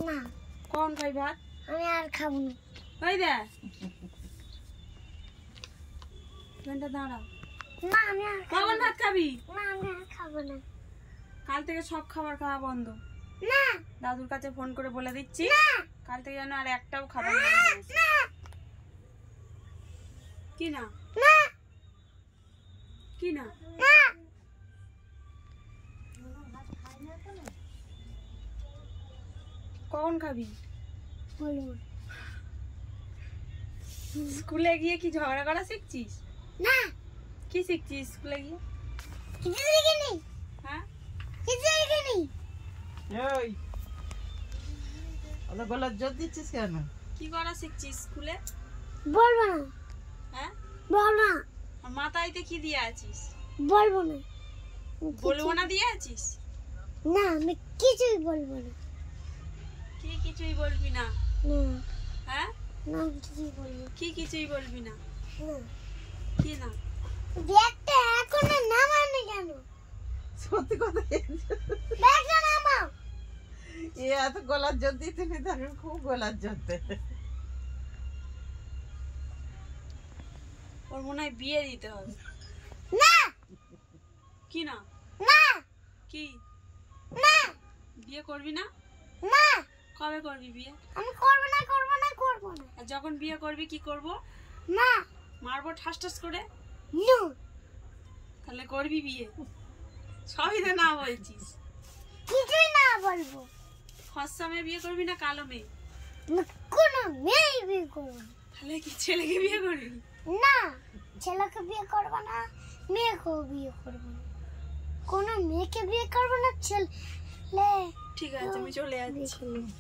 না। কখন খাই ভাত? আমি আর খাবো না। ওই দে ঘন্টা দাঁড়াও। না আমি আর কখন ভাত খাবি? না আমি আর খাবো না। কাল থেকে সব খাবার খাওয়া বন্ধ। না দাদুর কাছে ফোন করে বলে দিচ্ছি না কাল থেকে যেন আর একটাও খাবার না আসে। না কি না না কি না না কখন খাবি? বলুন। স্কুলে গিয়ে কি ঝগড়া করা শিখছিস? না কি শিখছিস স্কুলে গিয়ে? কিছু দেখিনি। হ্যাঁ কিছু দেখিনি। এই ওলা গলার জোর দিচ্ছিস কেন? কি করা শিখছিস স্কুলে? বলবো না। হ্যাঁ বল না। আর মাথায়তে কি দিয়ে আছিস? বলবো না। বলবো না দিয়ে আছিস? না আমি কিছুই বলবো না। কি কিছুই বলবি না? না হ্যাঁ না আমি কিছুই বলবো কি কিছুই বলবি না? না। কি না? ব্যাগটা এখনো নামানি কেন? সত্যি কথা ব্যাগটা নামাও। এ এত গলার জোর দিতে নি, আমি খুব গলার জোর দে। ওর মনে হয় বিয়ে দিতে হবে। না কি না না কি না বিয়ে করবি না? না কবে করবি বিয়ে? আমি করবো না করবো না করবো না। আর যখন বিয়ে করবি কি করব? না মারবো ঠাস ঠাস করে? নো তাহলে করবি বিয়ে? সবই তো না বলছিস। কিছুই না বলবো। ফর্সা মেয়ে বিয়ে করবি না কালো মেয়ে? আমি কোনো মেয়ে বিয়ে করবো না। তাহলে কি ছেলেকে বিয়ে করবি? না ছেলেকে বিয়ে করবো না, মেয়েকেও বিয়ে করবো না। কোনো মেয়েকে বিয়ে করবো না, ছেলে ঠিক আছে আমি চলে যাচ্ছি। বিয়ে করবো না।